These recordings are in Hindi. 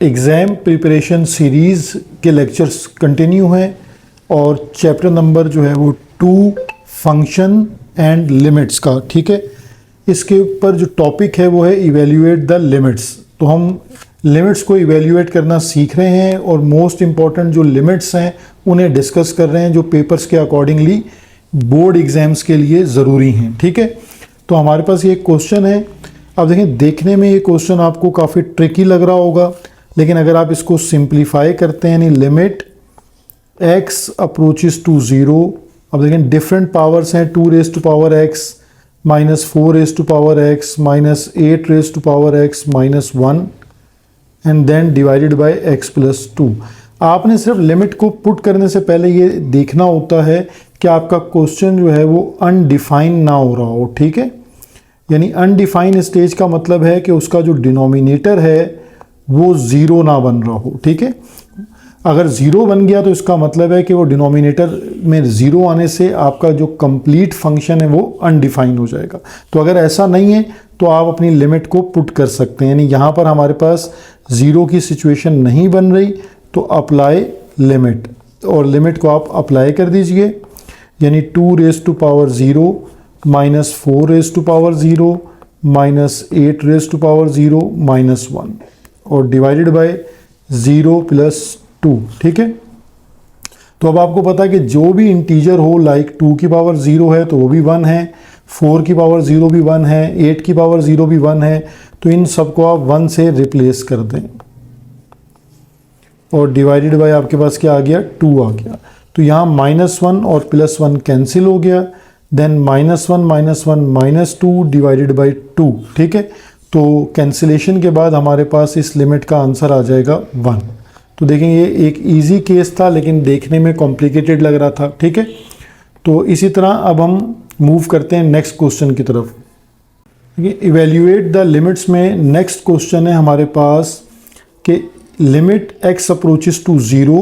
एग्ज़ाम प्रिपरेशन सीरीज़ के लेक्चर्स कंटिन्यू हैं और चैप्टर नंबर जो है वो 2 फंक्शन एंड लिमिट्स का, ठीक है। इसके ऊपर जो टॉपिक है वो है इवेल्यूएट द लिमिट्स। तो हम लिमिट्स को इवेल्यूएट करना सीख रहे हैं और मोस्ट इम्पॉर्टेंट जो लिमिट्स हैं उन्हें डिस्कस कर रहे हैं जो पेपर्स के अकॉर्डिंगली बोर्ड एग्ज़ाम्स के लिए ज़रूरी हैं, ठीक है। तो हमारे पास ये क्वेश्चन है। अब देखें, देखने में ये क्वेश्चन आपको काफ़ी ट्रिकी लग रहा होगा, लेकिन अगर आप इसको सिंप्लीफाई करते हैं यानी लिमिट x अप्रोचेस टू 0। अब देखें डिफरेंट पावर्स हैं, 2 raise to power x minus 4 raise to power x minus 8 raise to power x minus 1 and then divided by x plus 2। आपने सिर्फ लिमिट को पुट करने से पहले ये देखना होता है कि आपका क्वेश्चन जो है वो अनडिफाइन ना हो रहा हो, ठीक है। यानी अनडिफाइन स्टेज का मतलब है कि उसका जो डिनोमिनेटर है वो ज़ीरो ना बन रहा हो, ठीक है। अगर ज़ीरो बन गया तो इसका मतलब है कि वो डिनोमिनेटर में ज़ीरो आने से आपका जो कंप्लीट फंक्शन है वो अनडिफाइन हो जाएगा। तो अगर ऐसा नहीं है तो आप अपनी लिमिट को पुट कर सकते हैं। यानी यहाँ पर हमारे पास ज़ीरो की सिचुएशन नहीं बन रही तो अप्लाई लिमिट, और लिमिट को आप अप्लाई कर दीजिए। यानी 2 raise to power 0 minus 4 raise to power 0 minus 8 raise to power 0 minus 1 और डिवाइडेड बाय 0 प्लस 2, ठीक है। तो अब आपको पता है कि जो भी इंटीजर हो, लाइक 2 की पावर 0 है तो वो भी 1 है, 4 की पावर 0 भी 1 है, 8 की पावर 0 भी 1 है। तो इन सबको आप 1 से रिप्लेस कर दें और डिवाइडेड बाय आपके पास क्या आ गया, 2 आ गया। तो यहाँ -1 और +1 कैंसिल हो गया, देन -1 माइनस 2 डिवाइडेड बाय 2, ठीक है। तो कैंसिलेशन के बाद हमारे पास इस लिमिट का आंसर आ जाएगा 1। तो देखें ये एक इजी केस था लेकिन देखने में कॉम्प्लिकेटेड लग रहा था, ठीक है। तो इसी तरह अब हम मूव करते हैं नेक्स्ट क्वेश्चन की तरफ। इवेल्यूएट द लिमिट्स में नेक्स्ट क्वेश्चन है हमारे पास कि limit x approaches to 0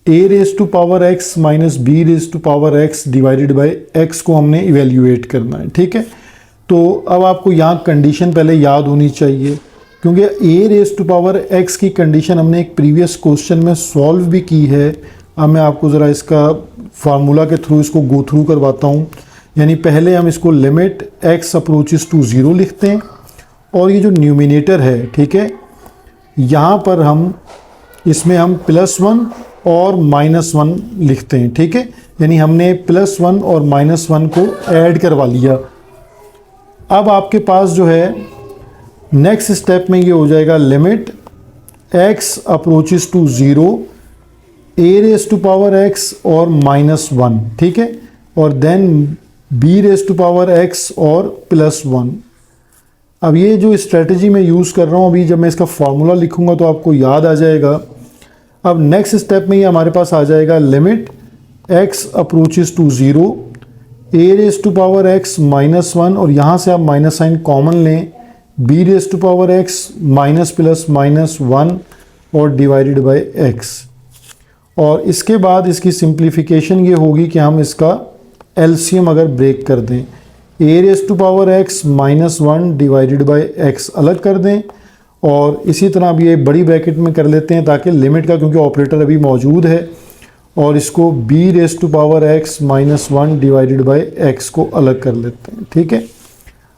a raise to power x माइनस b raise to power x divided by x को हमने इवेल्यूएट करना है, ठीक है। तो अब आपको यहाँ कंडीशन पहले याद होनी चाहिए क्योंकि a raise to power x की कंडीशन हमने एक प्रीवियस क्वेश्चन में सॉल्व भी की है। अब मैं आपको ज़रा इसका फार्मूला के थ्रू इसको गो थ्रू करवाता हूँ। यानी पहले हम इसको लिमिट x अप्रोचेस टू 0 लिखते हैं और ये जो न्यूमिनेटर है, ठीक है, यहाँ पर हम इसमें हम +1 और -1 लिखते हैं, ठीक है। यानी हमने +1 और -1 को ऐड करवा लिया। अब आपके पास जो है नेक्स्ट स्टेप में ये हो जाएगा limit x approaches to 0 a raise to power x और -1, ठीक है, और then b raise to power x और +1। अब ये जो स्ट्रेटजी मैं यूज़ कर रहा हूँ अभी, जब मैं इसका फार्मूला लिखूंगा तो आपको याद आ जाएगा। अब नेक्स्ट स्टेप में ये हमारे पास आ जाएगा limit x approaches to 0 a raise to power x -1 और यहाँ से आप माइनस साइन कॉमन लें, b raise to power x minus plus minus 1 और डिवाइडेड बाय x। और इसके बाद इसकी सिंप्लीफिकेशन ये होगी कि हम इसका एलसीएम अगर ब्रेक कर दें, a raise to power x -1 divided by x अलग कर दें और इसी तरह अब ये बड़ी ब्रैकेट में कर लेते हैं ताकि लिमिट का, क्योंकि ऑपरेटर अभी मौजूद है, और इसको b raise to power x -1 divided by x को अलग कर लेते हैं, ठीक है।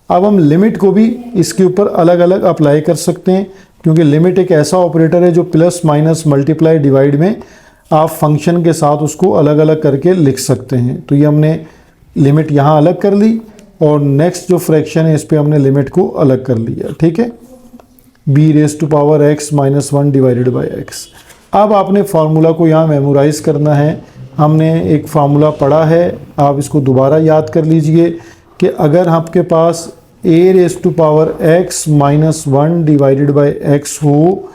अब हम लिमिट को भी इसके ऊपर अलग अलग अप्लाई कर सकते हैं क्योंकि लिमिट एक ऐसा ऑपरेटर है जो प्लस माइनस मल्टीप्लाई डिवाइड में आप फंक्शन के साथ उसको अलग अलग करके लिख सकते हैं। तो ये हमने लिमिट यहाँ अलग कर ली और नेक्स्ट जो फ्रैक्शन है इस पर हमने लिमिट को अलग कर लिया, ठीक है, b raise to power x -1 divided by x। अब आपने फार्मूला को यहाँ मेमोराइज करना है। हमने एक फार्मूला पढ़ा है, आप इसको दोबारा याद कर लीजिए कि अगर आपके पास a raise to power x -1 divided by x हो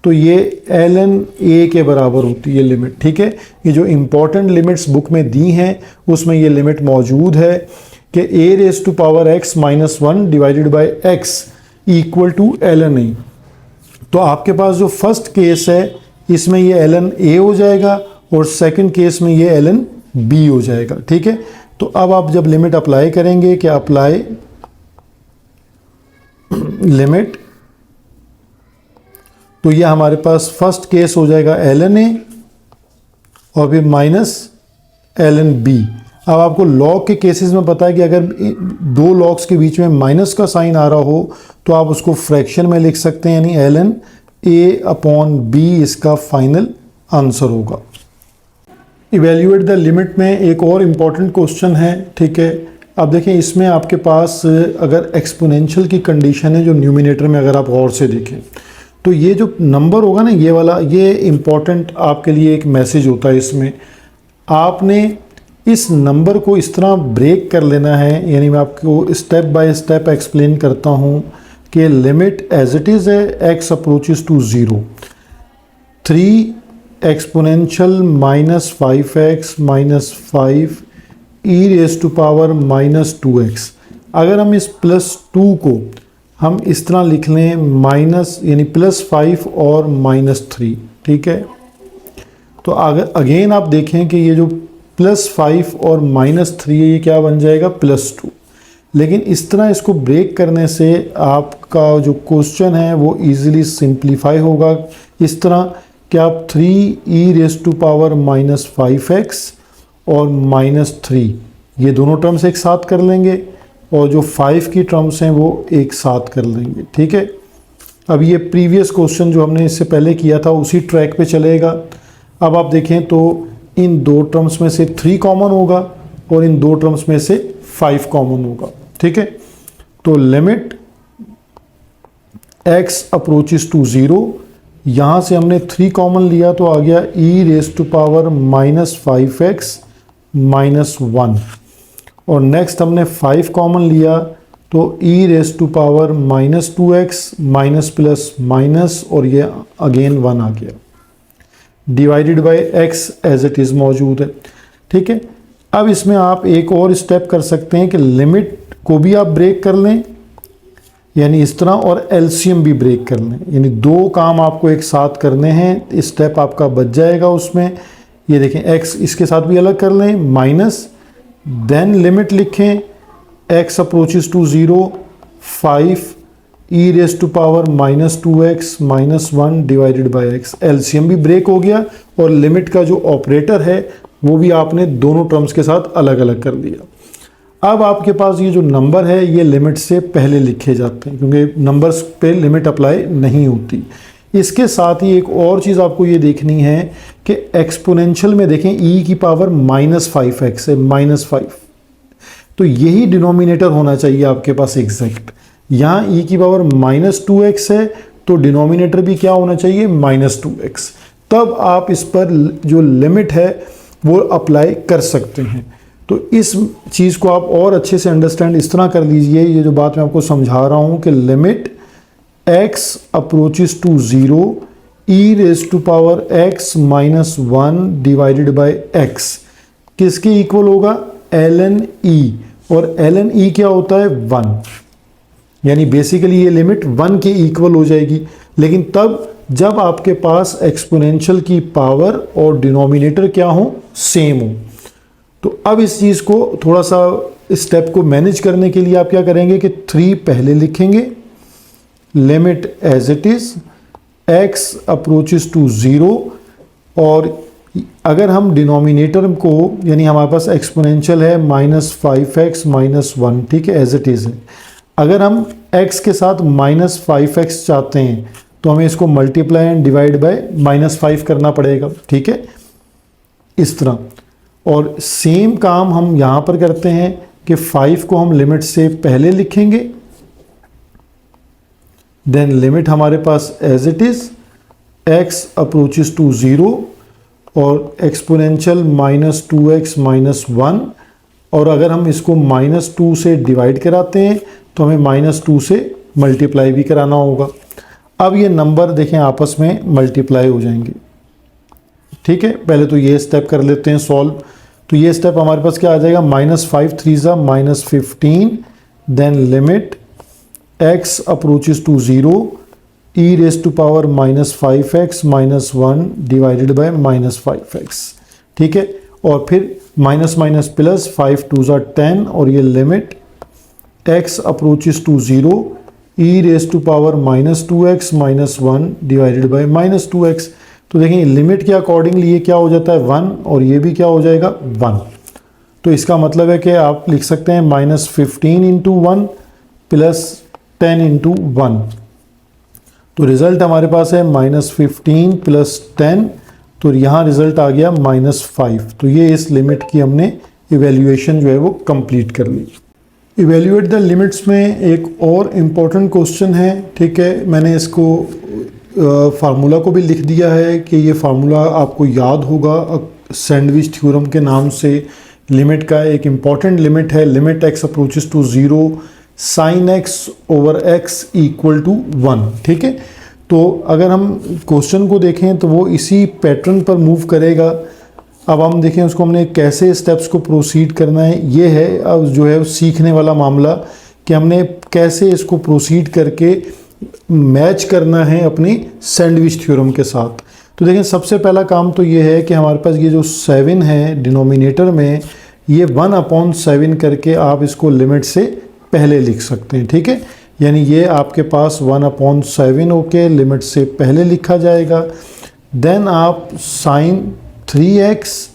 तो ये ln a के बराबर होती है लिमिट, ठीक है। ये जो इम्पोर्टेंट लिमिट्स बुक में दी हैं उसमें ये लिमिट मौजूद है कि a raise to power x -1 divided by x equal to ln a। तो आपके पास जो फर्स्ट केस है इसमें ये ln a हो जाएगा और सेकंड केस में ये ln b हो जाएगा, ठीक है। तो अब आप जब लिमिट अप्लाई करेंगे कि अप्लाई लिमिट, तो ये हमारे पास फर्स्ट केस हो जाएगा ln a और फिर माइनस ln b। अब आपको लॉग के केसेस में पता है कि अगर दो लॉग्स के बीच में माइनस का साइन आ रहा हो तो आप उसको फ्रैक्शन में लिख सकते हैं, यानी ln a अपॉन b इसका फाइनल आंसर होगा। इवेल्युएट द लिमिट में एक और इम्पॉर्टेंट क्वेश्चन है, ठीक है। अब देखें इसमें आपके पास अगर एक्सपोनेंशियल की कंडीशन है जो न्यूमिनेटर में, अगर आप गौर से देखें तो ये जो नंबर होगा ना ये वाला, ये इम्पॉर्टेंट आपके लिए एक मैसेज होता है। इसमें आपने इस नंबर को इस तरह ब्रेक कर लेना है, यानी मैं आपको स्टेप बाय स्टेप एक्सप्लेन करता हूँ कि लिमिट एज इट इज़ है x approaches to 0, 3 exponential minus 5x minus 5 e raise to power minus 2x। अगर हम इस प्लस 2 को हम इस तरह लिख लें माइनस, यानी प्लस 5 और माइनस 3, ठीक है। तो अगर अगेन आप देखें कि ये जो प्लस 5 और माइनस 3 है ये क्या बन जाएगा, प्लस 2। लेकिन इस तरह इसको ब्रेक करने से आपका जो क्वेश्चन है वो इजीली सिंप्लीफाई होगा इस तरह कि आप 3 e raise to power minus 5x और माइनस 3 ये दोनों टर्म्स एक साथ कर लेंगे और जो 5 की टर्म्स हैं वो एक साथ कर लेंगे, ठीक है। अब ये प्रीवियस क्वेश्चन जो हमने इससे पहले किया था उसी ट्रैक पे चलेगा। अब आप देखें तो इन दो टर्म्स में से 3 कॉमन होगा और इन दो टर्म्स में से 5 कॉमन होगा, ठीक है। तो लिमिट x अप्रोचेस टू 0, यहाँ से हमने 3 कॉमन लिया तो आ गया e raise to power minus 5x minus 1, और नेक्स्ट हमने 5 कॉमन लिया तो e raise to power minus 2x minus plus minus और ये अगेन 1 आ गया, divided by x as it is मौजूद है, ठीक है। अब इसमें आप एक और स्टेप कर सकते हैं कि लिमिट को भी आप ब्रेक कर लें, यानी इस तरह, और एलसीएम भी ब्रेक कर लें, यानी दो काम आपको एक साथ करने हैं। स्टेप आपका बच जाएगा उसमें। ये देखें x इसके साथ भी अलग कर लें, माइनस, देन लिमिट लिखें x approaches to 0, 5 e raise to power minus 2x minus 1 divided by x। LCM भी ब्रेक हो गया और लिमिट का जो ऑपरेटर है वो भी आपने दोनों टर्म्स के साथ अलग अलग कर दिया। अब आपके पास ये जो नंबर है ये लिमिट से पहले लिखे जाते हैं क्योंकि नंबर्स पे लिमिट अप्लाई नहीं होती। इसके साथ ही एक और चीज़ आपको ये देखनी है कि एक्सपोनेंशियल में देखें e की पावर माइनस 5x है, माइनस 5, तो यही डिनोमिनेटर होना चाहिए आपके पास एग्जैक्ट। यहाँ e की पावर माइनस 2x है तो डिनोमिनेटर भी क्या होना चाहिए, माइनस 2x। तब आप इस पर जो लिमिट है वो अप्लाई कर सकते हैं। तो इस चीज़ को आप और अच्छे से अंडरस्टैंड इस तरह कर लीजिए, ये जो बात मैं आपको समझा रहा हूँ कि limit x approaches to 0 e raise to power x minus 1 divided by x किसके इक्वल होगा, ln e, और ln e क्या होता है, 1, यानी बेसिकली ये लिमिट 1 के इक्वल हो जाएगी। लेकिन तब जब आपके पास एक्सपोनेंशियल की पावर और डिनोमिनेटर क्या हो, सेम हो। तो अब इस चीज़ को थोड़ा सा स्टेप को मैनेज करने के लिए आप क्या करेंगे कि 3 पहले लिखेंगे, limit as it is x approaches to 0, और अगर हम डिनोमिनेटर को, यानी हमारे पास एक्सपोनेंशियल है माइनस 5x माइनस 1, ठीक है, एज इट इज़ है। अगर हम x के साथ माइनस 5x चाहते हैं तो हमें इसको multiply and divide by minus 5 करना पड़ेगा, ठीक है, इस तरह। और सेम काम हम यहाँ पर करते हैं कि 5 को हम लिमिट से पहले लिखेंगे, देन लिमिट हमारे पास as it is x approaches to 0 और एक्सपोनेंशियल माइनस 2x माइनस 1, और अगर हम इसको माइनस 2 से डिवाइड कराते हैं तो हमें माइनस 2 से मल्टीप्लाई भी कराना होगा। अब ये नंबर देखें आपस में मल्टीप्लाई हो जाएंगे, ठीक है। पहले तो ये स्टेप कर लेते हैं सॉल्व। तो ये स्टेप हमारे पास क्या आ जाएगा, minus 5 3 minus 15, then limit x approaches to 0 e raise to power minus 5x minus 1 divided by minus 5x, ठीक है। और फिर माइनस माइनस प्लस, 5 2 10, और ये limit x approaches to 0 e raise to power -2x - 1 divided by -2x। तो देखें लिमिट के अकॉर्डिंगली ये क्या हो जाता है 1 और ये भी क्या हो जाएगा 1। तो इसका मतलब है कि आप लिख सकते हैं -15 इंटू 1 प्लस 10 इंटू 1। तो रिजल्ट हमारे पास है -15 प्लस 10, तो यहाँ रिजल्ट आ गया -5। तो ये इस लिमिट की हमने इवेल्यूएशन जो है वो कंप्लीट कर ली। इवेल्यूएट द लिमिट्स में एक और इम्पोर्टेंट क्वेश्चन है, ठीक है। मैंने इसको फार्मूला को भी लिख दिया है कि ये फार्मूला आपको याद होगा, सैंडविच थ्योरम के नाम से। लिमिट का एक इम्पॉर्टेंट लिमिट है, limit x approaches to 0 sin x over x equal to 1, ठीक है। तो अगर हम क्वेश्चन को देखें तो वो इसी पैटर्न पर मूव करेगा। अब हम देखें उसको हमने कैसे स्टेप्स को प्रोसीड करना है, ये है अब जो है सीखने वाला मामला कि हमने कैसे इसको प्रोसीड करके मैच करना है अपनी सैंडविच थ्योरम के साथ। तो देखें सबसे पहला काम तो ये है कि हमारे पास ये जो 7 है डिनोमिनेटर में, ये 1/7 करके आप इसको लिमिट से पहले लिख सकते हैं, ठीक है। यानी ये आपके पास 1/7 होके लिमिट से पहले लिखा जाएगा। देन आप sin 3x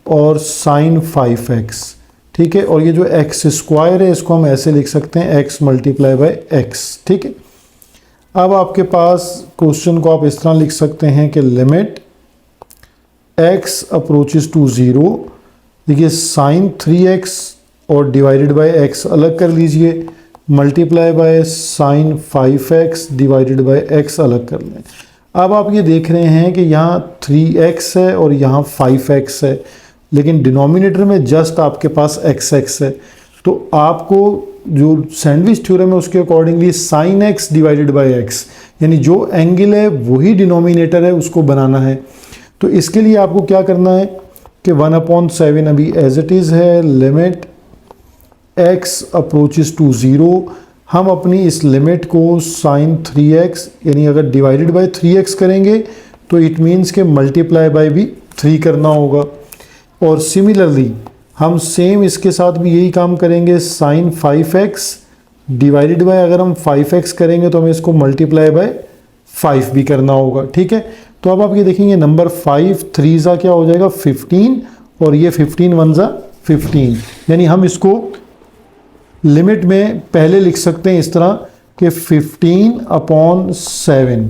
और sin 5x, ठीक है। और ये जो x स्क्वायर है इसको हम ऐसे लिख सकते हैं x मल्टीप्लाई बाय x, ठीक है। अब आपके पास क्वेश्चन को आप इस तरह लिख सकते हैं कि लिमिट x अप्रोचेस टू 0, देखिए sin 3x और डिवाइडेड बाय x अलग कर लीजिए, multiply by sin 5x divided by x अलग कर लें। अब आप ये देख रहे हैं कि यहाँ 3x है और यहाँ 5x है, लेकिन डिनोमिनेटर में जस्ट आपके पास xx है। तो आपको जो सैंडविच थ्योरम है उसके accordingly sin x divided by x, यानी जो एंगल है वही डिनोमिनेटर है उसको बनाना है। तो इसके लिए आपको क्या करना है कि 1/7 अभी एज इट इज़ है, लिमिट x अप्रोचेस टू 0, हम अपनी इस लिमिट को sin 3x यानी अगर डिवाइडेड बाय 3x करेंगे तो इट मीन्स के मल्टीप्लाई बाय भी 3 करना होगा। और सिमिलरली हम सेम इसके साथ भी यही काम करेंगे, sin 5x डिवाइडेड बाय अगर हम 5x करेंगे तो हमें इसको मल्टीप्लाई बाय 5 भी करना होगा, ठीक है। तो अब आप ये देखेंगे नंबर 5 3 ज़ा क्या हो जाएगा 15 और ये 15 1 ज़ा 15, यानी हम इसको लिमिट में पहले लिख सकते हैं इस तरह कि 15/7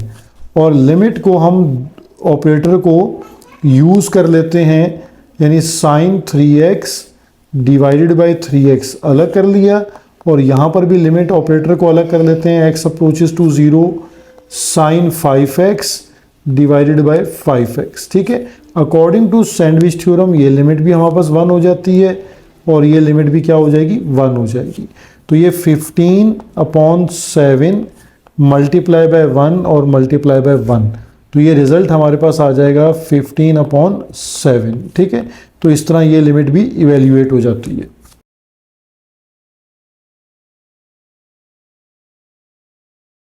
और लिमिट को हम ऑपरेटर को यूज़ कर लेते हैं, यानी sin 3x divided by 3x अलग कर लिया और यहाँ पर भी लिमिट ऑपरेटर को अलग कर लेते हैं, x approaches to 0 sin 5x divided by 5x, ठीक है। अकॉर्डिंग टू सैंडविच थ्योरम ये लिमिट भी हमारे पास 1 हो जाती है और ये लिमिट भी क्या हो जाएगी 1 हो जाएगी। तो ये 15/7 मल्टीप्लाई बाय 1 और मल्टीप्लाई बाय 1, तो ये रिजल्ट हमारे पास आ जाएगा 15/7, ठीक है। तो इस तरह ये लिमिट भी इवेल्यूएट हो जाती है।